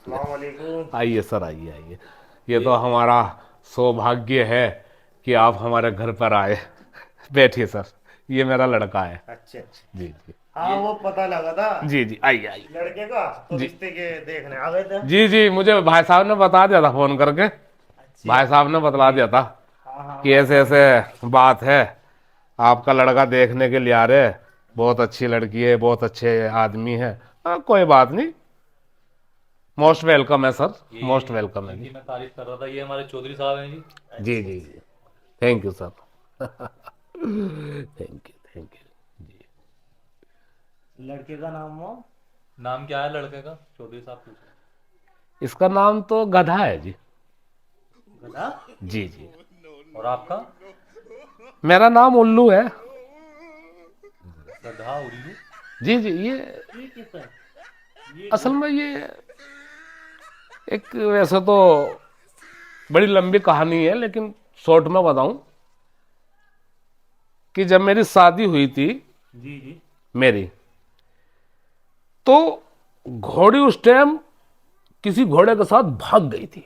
अस्सलाम वालेकुम। आइए सर, आइए आइए। ये तो हमारा सौभाग्य है कि आप हमारे घर पर आए। बैठिए सर, ये मेरा लड़का है। अच्छा अच्छा। जी जी। हाँ वो पता लगा था जी जी, आइए आइए। लड़के का, तो जी रिश्ते के देखने आ गए थे। जी जी, मुझे भाई साहब ने बता दिया था फोन करके। अच्छा। भाई साहब ने बतला दिया था हाँ हाँ कि ऐसे ऐसे बात है, आपका लड़का देखने के लिए आ रहे हैं। बहुत अच्छी लड़की है, बहुत अच्छे आदमी है। कोई बात नहीं, मोस्ट वेलकम है सर, ये मोस्ट वेलकम है जी। इनकी मैं तारीफ कर रहा था, ये हमारे चौधरी साहब हैं जी। जी अच्छा जी अच्छा। जी। Thank you sir. Thank you thank you जी। लड़के का नाम वो नाम क्या है लड़के का, चौधरी साहब पूछे। इसका नाम तो गधा है जी। गधा। जी जी। और आपका? मेरा नाम उल्लू है। गधा, उल्लू। जी जी। ये ये किस है? ये असल में ये एक, वैसे तो बड़ी लंबी कहानी है, लेकिन शॉर्ट में बताऊं कि जब मेरी शादी हुई थी, जी जी। मेरी, तो घोड़ी उस टाइम किसी घोड़े के साथ भाग गई थी।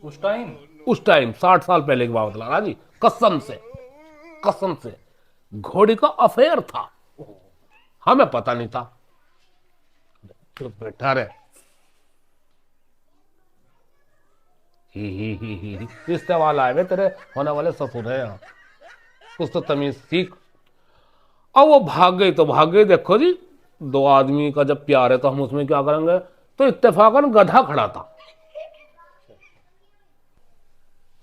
उस टाइम? उस टाइम 60 साल पहले की बात बता रहा जी, कसम से, कसम से। घोड़ी का अफेयर था, हमें पता नहीं था। तो बैठा रहे, ही रिश्ते वाला है वे, तेरे होने वाले ससुर है यहाँ, कुछ तो तमीज सीख। अब वो भाग गई तो भाग गई। देखो जी, दो आदमी का जब प्यार है तो हम उसमें क्या करेंगे। तो इत्तेफाकन गधा खड़ा था।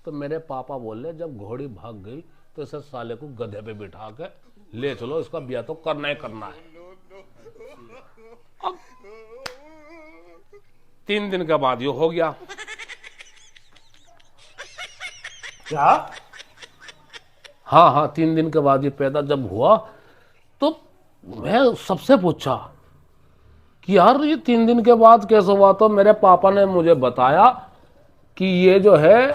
तो मेरे पापा बोले जब घोड़ी भाग गई तो इसे साले को गधे पे बिठा के ले चलो, इसका ब्याह तो करना ही करना है। अब 3 दिन के बाद ये हो गया। क्या? हाँ हाँ, 3 दिन के बाद ये पैदा जब हुआ, तो मैं सबसे पूछा कि यार ये 3 दिन के बाद कैसे हुआ। तो मेरे पापा ने मुझे बताया कि ये जो है,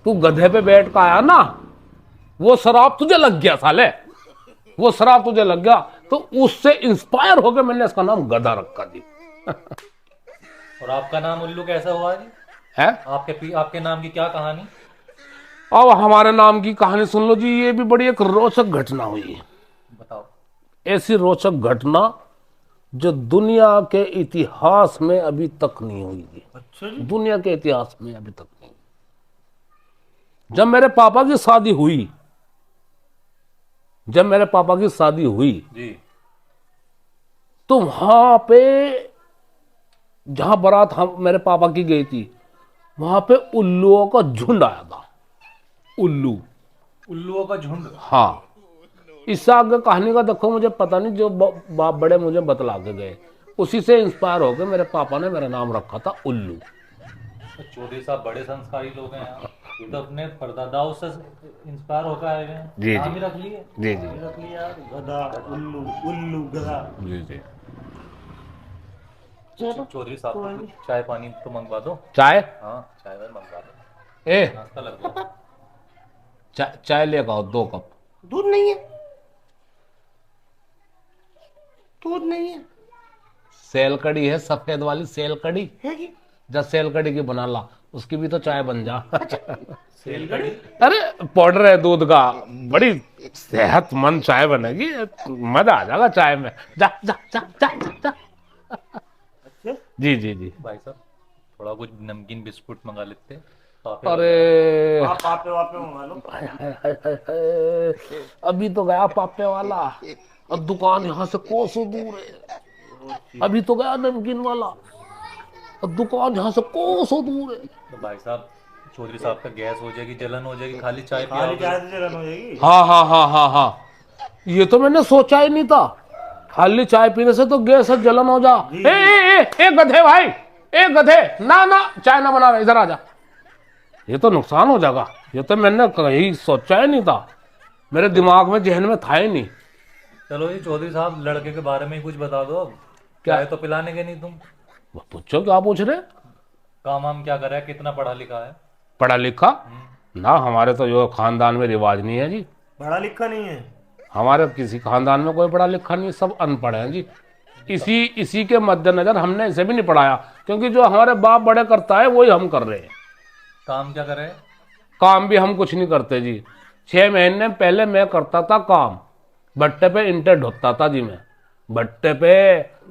तू गधे पे बैठ कर आया ना, वो शराब तुझे लग गया साले, वो शराब तुझे लग गया। तो उससे इंस्पायर होकर मैंने इसका नाम गधा रखा जी। और आपका नाम उल्लू कैसा हुआ जी? है। आपके नाम की क्या कहानी? अब हमारे नाम की कहानी सुन लो जी, ये भी बड़ी एक रोचक घटना हुई। बताओ। ऐसी रोचक घटना जो दुनिया के इतिहास में अभी तक नहीं हुई थी। अच्छा जी। दुनिया के इतिहास में अभी तक नहीं। जब मेरे पापा की शादी हुई, जब मेरे पापा की शादी हुई, जी। तो वहां पे, जहां बारात हम मेरे पापा की गई थी, वहां पे उल्लुओं का झुंड आया था। उल्लू। उल्लुओं का झुंड? हाँ। इससे आगे कहानी का देखो मुझे पता नहीं, जो बाप बड़े मुझे बतला के गए, उसी से इंस्पायर होकर मेरे पापा ने मेरा नाम रखा था उल्लू। तो चौधरी साहब बड़े संस्कारी लोग हैं यार। ये तो अपने परदादाओं से इंस्पायर होकर आए हुए हैं, जी जी नाम ही रख लिए। जी जी ये रख लिया गधा। उल्लू। उल्लू गधा। जी जी। चलो चौधरी साहब को कोई नहीं। कुछ चाय पानी तो मंगवा दो। चाय। हाँ, चाय वाय मंगवा दो, ए, नाश्ता लग गया। चाय लेकर आओ 2 कप। दूध नहीं है? दूध नहीं है? सेल कड़ी है, सफेद वाली सेल कड़ी। है कि? जब सेल कड़ी की बना ला, उसकी भी तो चाय बन जा। सेलगढ़ी? अरे पाउडर है दूध का, बड़ी सेहतमंद चाय बनेगी, मजा आ जाएगा चाय में। जा जा जा जा जा, जा। अच्छा। जी जी जी। भाई साहब, थोड़ा कुछ नमकीन बिस्कुट मंगा लेते, पापे अरे वगैरह। आप पापे वापे मंगा लो। हाय हाय हाय हाय हाय। अभी तो गया पापे वाला, और दुकान यहाँ से कोसों दूर है। अभी तो गया नमकीन वाला, और दुकान यहाँ से कोसों दूर है। तो भाई साहब, चौधरी साहब का गैस हो जाएगी, जलन हो जाएगी, खाली चाय खाली पियाओगे। चाय से जलन हो जाएगी। हाँ हाँ हाँ हाँ हाँ, ये तो मैंने सोचा ही नहीं था। खाली चाय पीने से तो गैस से जलन हो जा। जी ए जी। ए ए ए गधे भाई, ए गधे, ना ना चाय ना बना, इधर आ जा। ये तो नुकसान हो जाएगा। ये तो मैंने कहीं सोचा ही नहीं था, मेरे दिमाग में, जहन में था ही नहीं। चलो ये चौधरी साहब, लड़के के बारे में ही कुछ बता दो अब। क्या? चाय तो पिलाने के नहीं तुम। पूछो क्या पूछ रहे। काम वाम क्या कर रहा है, कितना पढ़ा लिखा है? पढ़ा लिखा ना, हमारे तो जो खानदान में रिवाज नहीं है जी। पढ़ा लिखा नहीं है? हमारे किसी खानदान में कोई पढ़ा लिखा नहीं, सब अनपढ़ हैं जी। इसी इसी के मद्देनजर हमने इसे भी नहीं पढ़ाया। क्योंकि जो हमारे बाप बड़े करता है वही हम कर रहे हैं। काम क्या करे? काम भी हम कुछ नहीं करते जी। 6 महीने पहले मैं करता था काम, भट्टे पे इंटर ढोता था जी मैं, भट्टे पे।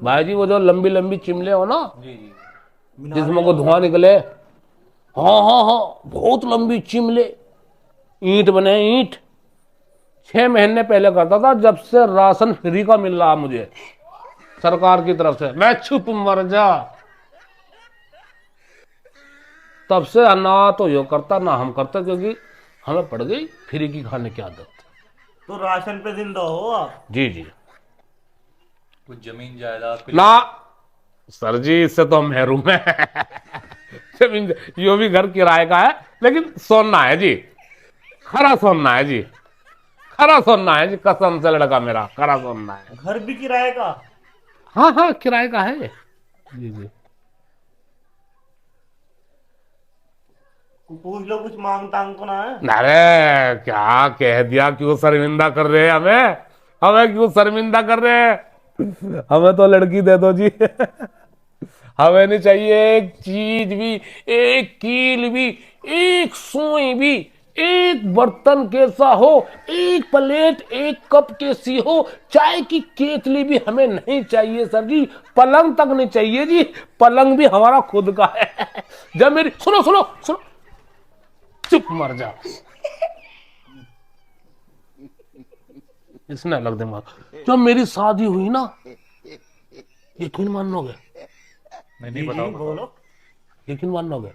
भाई जी वो जो लंबी लंबी चिमले हो ना, जी जी। जिसमें को धुआं निकले, हाँ हाँ हाँ, बहुत लंबी चिमले, ईंट बने ईंट। 6 महीने पहले करता था, जब से राशन फ्री का मिल रहा मुझे सरकार की तरफ से, मैं चुप मर जा। तब से ना तो यो करता ना हम करते, क्योंकि हमें पड़ गई फ्री की खाने की आदत। तो राशन पे जिंदा हो आप? जी जी। कुछ जमीन जायदाद पे ना सर जी, इससे तो हम महरूम है। जमीन यो भी घर किराए का है, लेकिन सोना है जी, खरा सोना है जी, खरा सोना है जी, कसम से लड़का मेरा खरा सोना है। घर भी किराए का? हाँ हाँ, किराए का है जी जी। पूछ लो, कुछ मांग तांग तो ना है? अरे क्या कह दिया, क्यों शर्मिंदा कर रहे हैं हमें, हमें क्यों शर्मिंदा कर रहे हैं? हमें तो लड़की दे दो जी। हमें नहीं चाहिए एक चीज भी, एक कील भी, एक सुई भी, एक बर्तन कैसा हो, एक प्लेट एक कप कैसी हो, चाय की केतली भी हमें नहीं चाहिए सर जी, पलंग तक नहीं चाहिए जी, पलंग भी हमारा खुद का है। जब मेरी सुनो सुनो सुनो, चुप मर जा, इसने अलग दिमाग। जब मेरी शादी हुई ना, यकीन मानोगे, नहीं जी नहीं, बताओ जी, बताओ। बोलो। यकीन मानोगे,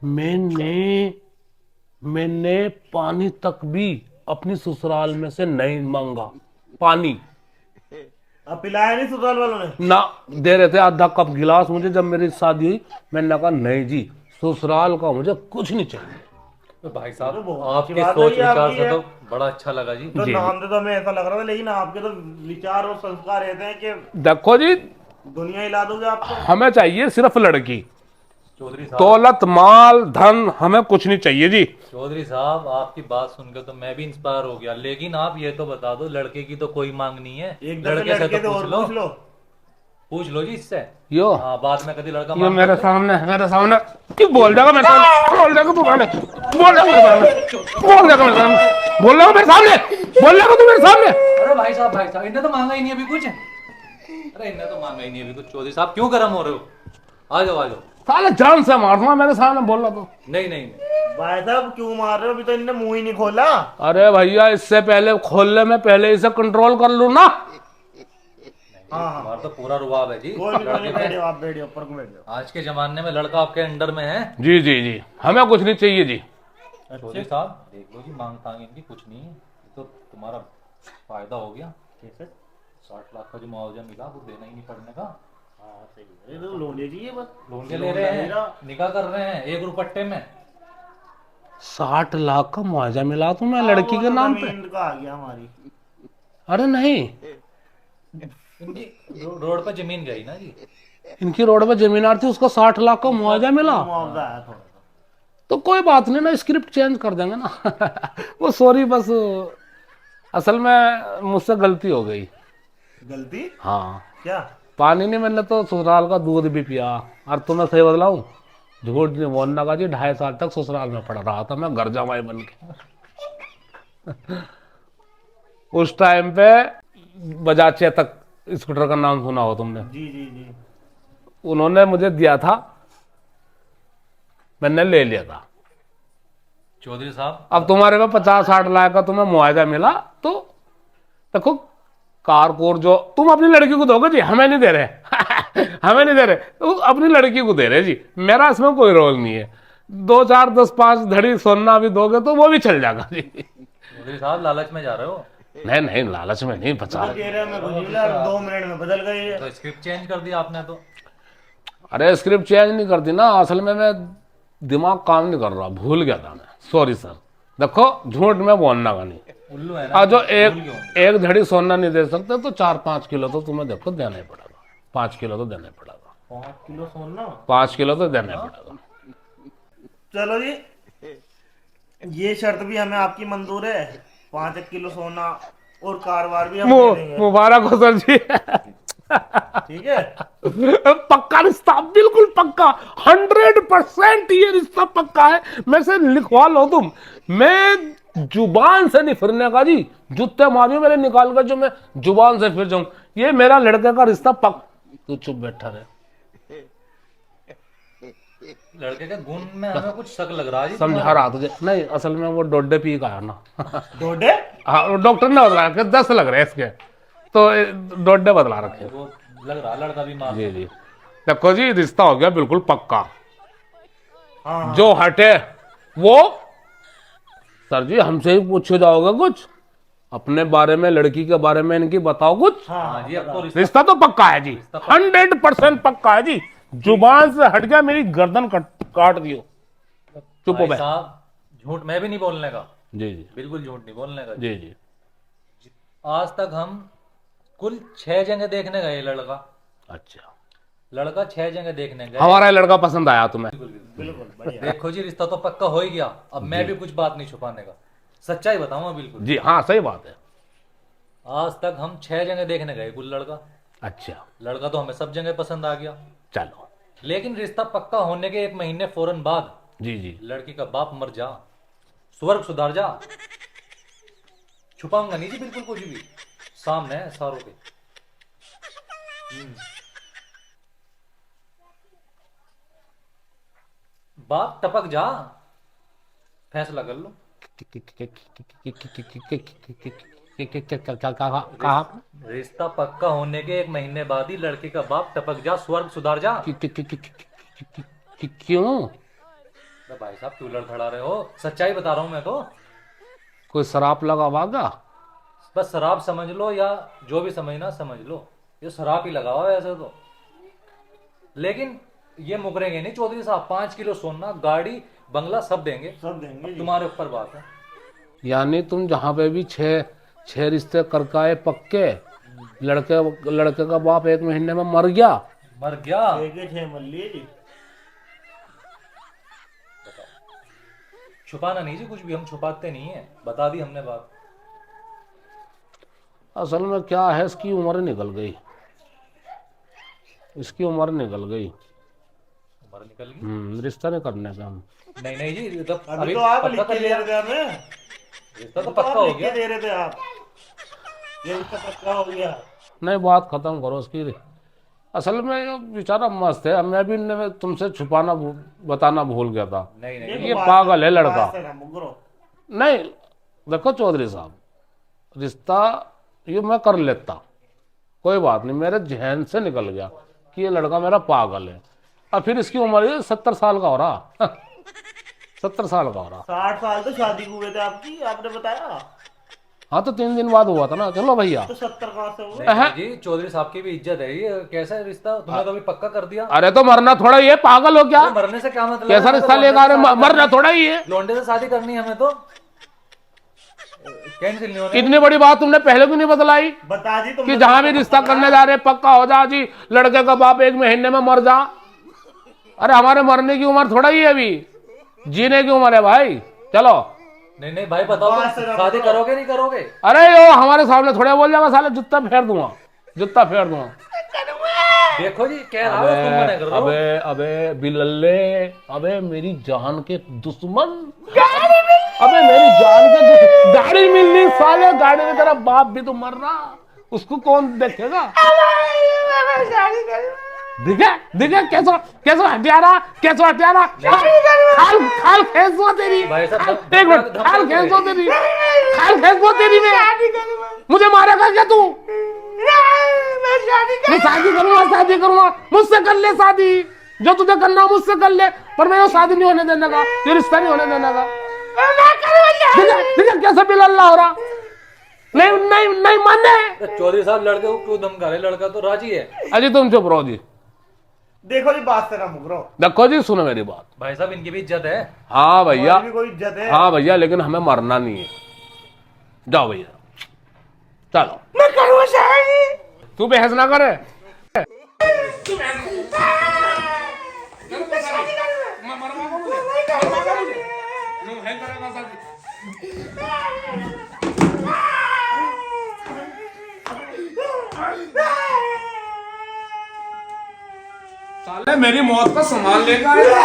मैंने मैंने पानी तक भी अपनी ससुराल में से नहीं मांगा। पानी अब पिलाया नहीं ससुराल वालों ने? ना, दे रहे थे आधा कप गिलास मुझे जब मेरी शादी हुई। मैंने कहा नहीं जी, ससुराल का मुझे कुछ नहीं चाहिए। तो भाई तो साहब बहुत अच्छी आपके बात है सोच ये विचार आपकी से है। तो बड़ा अच्छा लगा जी। तो जी। नाम से तो हमें ऐसा लग रहा था, लेकिन आपके तो विचार और संस्कार ऐसे हैं कि देखो जी, दुनिया हिला दोगे आप तो। हमें चाहिए सिर्फ लड़की, चौधरी साहब, दौलत माल धन हमें कुछ नहीं चाहिए जी। चौधरी साहब आपकी बात सुनकर तो मैं भी इंस्पायर हो गया, लेकिन आप ये तो बता दो, लड़के की तो कोई मांग नहीं है? एक दफे लड़के से लड़के तो से और पूछ लो जी इससे। यो हाँ, बाद में कभी लड़का यो मांग मेरे ले। सामने क्यों बोल जाएगा मेरे सामने, बोल जाएगा तू मेरे बोल जाएगा मेरे सामने, बोल जाएगा मेरे सामने, बोल जाएगा मेरे सामने, बोल जाएगा तू मेरे सामने। अरे भाई साहब इन्हें तो मांगा ही नहीं अभी कुछ। अरे इन्हें तो मांगा ही नहीं अभी कुछ। चौधरी साहब क्यों गर्म हो रहे हो? आ जाओ आ जाओ। साले जान से मार दूंगा मेरे सामने बोल रहा तो। नहीं नहीं नहीं। भाई साहब क्यों मार रहे हो? अभी तो इनने मुंह ही नहीं खोला। अरे भैया, इससे पहले खोलने में पहले इसे कंट्रोल कर लूं ना। हाँ हाँ, हमारा तो पूरा रुआब है जी कोई नहीं, लड़के पे। बैठो आप, बैठो ऊपर को बैठो। आज के जमाने में लड़का आपके अंडर में है। जी जी जी, हमें कुछ नहीं चाहिए जी। चौधरी साहब देख लो जी, मांग तांग इनकी कुछ नहीं है, ये तो तुम्हारा फायदा हो गया। कैसे? 60 लाख का जो मुआवजा मिला वो देना ही नहीं पड़ने का। हाँ सही है, ये तो लोन ले लीजिए बस। लोन के ले रहे हैं, निकाह कर रहे हैं एक रुपट्टे में। 60 लाख का मुआवजा मिला तुम्हें लड़की वो के तो नाम पे? जमीन का आ गया हमारी। अरे नहीं, इनकी रोड पर जमीन गई ना जी। इनकी रोड पे जमीन आ रही थी, उसका 60 लाख का मुआवजा मिला। मुआवजा आया थोड़ा सा। तो कोई बात नहीं ना, स्क्रिप्ट चेंज कर देंगे ना। वो सॉरी, बस असल में मुझसे गलती हो गई। गलती? हाँ, क्या? पानी नहीं, मैंने तो ससुराल का दूध भी पिया। और तुम्हें सही बतलाऊं, झूठ नहीं बोलना का जी, 2.5 साल तक ससुराल में पड़ रहा था मैं, घर जमाई बन के। उस टाइम पे बजाज चेतक स्कूटर का नाम सुना हो तुमने? जी जी जी। उन्होंने मुझे दिया था, मैंने ले लिया था। चौधरी साहब अब तुम्हारे में 50-60 लाख का तुम्हें मुआवजा मिला, तो देखो कार कोर जो तुम अपनी लड़की को दोगे जी, हमें नहीं दे रहे। हमें नहीं दे रहे, तो अपनी लड़की को दे रहे जी, मेरा इसमें कोई रोल नहीं है। 2 4 10 5 धड़ी सोना भी दोगे तो वो भी चल जाएगा जी। चौधरी साहब लालच में जा रहे हो। नहीं नहीं, लालच में नहीं, तो 50। कह रहे हैं मैं कुछ नहीं मिला, 2 मिनट में बदल गई है। तो स्क्रिप्ट चेंज कर दिया आपने तो। अरे स्क्रिप्ट चेंज नहीं करती ना, असल में मैं दिमाग काम नहीं कर रहा, भूल गया था मैं, सॉरी सर। देखो झूठ में बोलना का नहीं। उल्लू है ना। और जो भूल गया हूँ। एक धड़ी सोना नहीं दे सकते, तो 4-5 किलो तो तुम्हें देखो देना ही पड़ेगा। 5 किलो तो देना ही पड़ेगा। 5 किलो सोना? 5 किलो तो देना ही पड़ेगा। चलो जी, ये शर्त भी हमें आपकी मंजूर है। 5 किलो सोना और कारवार भी हम दे देंगे। मुबारक हो सर जी। ठीक है। पक्का रिश्ता, बिल्कुल पक्का, 100% ये रिश्ता पक्का है। मैं से लिखवा लो तुम, मैं जुबान से नहीं फिरने का जी, जूते मारियो मेरे निकाल कर जो मैं जुबान से फिर जाऊं, ये मेरा लड़के का रिश्ता पक। तू चुप बैठा रहे। लड़के के गुण में हमें कुछ शक लग रहा है जी समझा रहा तुझे, नहीं असल में वो डोडे पी का आया ना। डोडे हाँ डॉक्टर ने बतलाया कि 10 लग रहे हैं इसके, तो डोडे बदला रखे। वो लग रहा है लड़का बीमार। जी जी, देखो जी रिश्ता हो गया बिल्कुल पक्का। हाँ जो हटे वो, सर जी हमसे ही पूछे जाओगे कुछ अपने बारे में, लड़की के बारे में इनकी बताओ कुछ। हाँ जी, अब तो रिश्ता तो पक्का है जी, 100% पक्का है जी। जुबान से हट गया मेरी गर्दन काट दियो। चुप हो भाई बे। साहब, झूठ मैं भी नहीं बोलने का, जी जी बिल्कुल झूठ नहीं बोलने का। जी जी। आज तक हम कुल 6 जगह देखने गए लड़का। अच्छा, लड़का 6 जगह देखने गए। हमारा ये लड़का पसंद आया तुम्हें? बिल्कुल बढ़िया। देखो जी, रिश्ता तो पक्का हो ही गया। अब मैं भी कुछ बात नहीं छुपाने का, सच्चाई बताऊंगा बिल्कुल। जी हाँ सही बात है। आज तक हम 6 जगह देखने गए कुल लड़का। अच्छा लड़का तो हमें सब जगह पसंद आ गया, चलो। लेकिन रिश्ता पक्का होने के 1 महीने फौरन बाद जी जी। लड़की का बाप मर जा, स्वर्ग सुधार जा। छुपाऊंगा नहीं जी बिल्कुल कुछ भी, सामने है सारों के। बाप टपक जा, फैसला कर लो। कहा? रिश्ता पक्का होने के 1 महीने बाद ही लड़की का बाप टपक जा, स्वर्ग सुधार जा। क्यों? अरे भाई साहब क्यों लड़खड़ा रहे हो, सच्चाई बता रहा हूं मैं तो। कोई शराब लगा वागा? बस शराब समझ लो या जो भी समझना समझ लो, ये शराब ही लगा हुआ है ऐसे तो। लेकिन ये मुकरेंगे नहीं चौधरी साहब, 5 किलो सोना, गाड़ी, बंगला सब देंगे। सब देंगे जी। तुम्हारे ऊपर बात है। यानी तुम जहां पे भी छह रिश्ते करके आए पक्के, लड़के का बाप 1 महीने में मर गया। मर गया। 6 मल्ली जी। छुपाना नहीं जी कुछ भी, हम छुपाते नहीं है, बता दी हमने बात। असल में क्या है, इसकी उम्र निकल गई, इसकी उम्र निकल गई। उम्र निकल गई? रिश्ता नहीं करने का हम। नहीं नहीं जी, तो अभी तो आप पक्का लिख कर के दे लिया। रहे थे हमें, रिश्ता तो तो पक्का आप हो लिख के गया। दे रहे थे आप, ये रिश्ता पक्का हो गया। नहीं बात खत्म करो उसकी। असल में ये बेचारा मस्त है, मैं भी तुमसे छुपाना बताना भूल गया था। नहीं नहीं, देखो ये बात- पागल है लड़का। बात से ना मुकरो। नहीं देखो चौधरी साहब, रिश्ता ये मैं कर लेता, कोई बात नहीं, मेरे जहन से निकल गया कि ये लड़का मेरा पागल है। और फिर इसकी उम्र ये 70 साल का हो रहा। 70 साल का हो रहा। 60 साल तो शादी को हुए थे आपकी, आपने बताया। हाँ तो 3 दिन बाद हुआ था ना। चलो भैया। तो 70 कहाँ से हुए? नहीं जी, चौधरी साहब की भी इज्जत है, ये कैसा है रिश्ता, तुमने तो अभी पक्का कर दिया। अरे तो मरना थोड़ा ही है, पागल हो क्या? अरे मरने से क्या मतलब है? कैसा हमें तो रिश्ता लौंडे लेगा? से अरे शादी मरना करनी- थोड़ा ही है। लौंडे से शादी करनी है हमें तो, कैंसिल नहीं होने। इतनी बड़ी बात तुमने पहले क्यों नहीं बतलाई बता दी तुमने कि जहां भी रिश्ता करने जा रहे पक्का हो जा जी, लड़के का बाप 1 महीने में मर जा? अरे हमारे मरने की उम्र थोड़ा ही है अभी, जीने की उम्र है भाई। चलो। नहीं नहीं भाई बताओ, बात से तुम ना शादी बताओ। करोगे नहीं करोगे? अरे यो हमारे सामने थोड़ा बोल जाएगा, साले जूता फेर दूंगा, जूता फेर दूंगा। देखो जी कह रहा हूं, तुम मना कर रहे हो। अबे अबे बिल्ले, अबे मेरी जान के दुश्मन, अबे मेरी जान के दुश्मन, गाड़ी मिलनी साले, गाड़ी में तेरा बाप भी तो मर रहा, उसको कौन देखेगा? दिखे कैसा कैसा हथियारा, कैसा हथियारा, खाल खाल खेसो तेरी। भाई साहब, एक मिनट, खाल खेसो तेरी, खाल खेसो तेरी में। मुझे मारेगा क्या तू? मैं शादी करूंगा, मुझसे कर ले शादी, जो तुझे करना मुझसे कर ले, पर मैं ये शादी नहीं होने देने का, ये रिश्ता नहीं होने देने का। देखा कैसे बिल्ला हो रहा, नहीं नहीं नहीं माने। चौधरी साहब लड़के को क्यों धमका रहे, लड़का तो राजी है। अजी तुम चुप रहो जी। देखो जी बात से ना मुकरो। देखो जी सुनो मेरी बात। भाई साहब इनकी भी इज्जत है। हाँ भैया, हमारी भी कोई इज्जत है। हाँ भैया, लेकिन हमें मरना नहीं है। जाओ भैया चलो। मैं करूँगा शादी। तू बहस ना करे। साले मेरी मौत का सामान लेकर आया।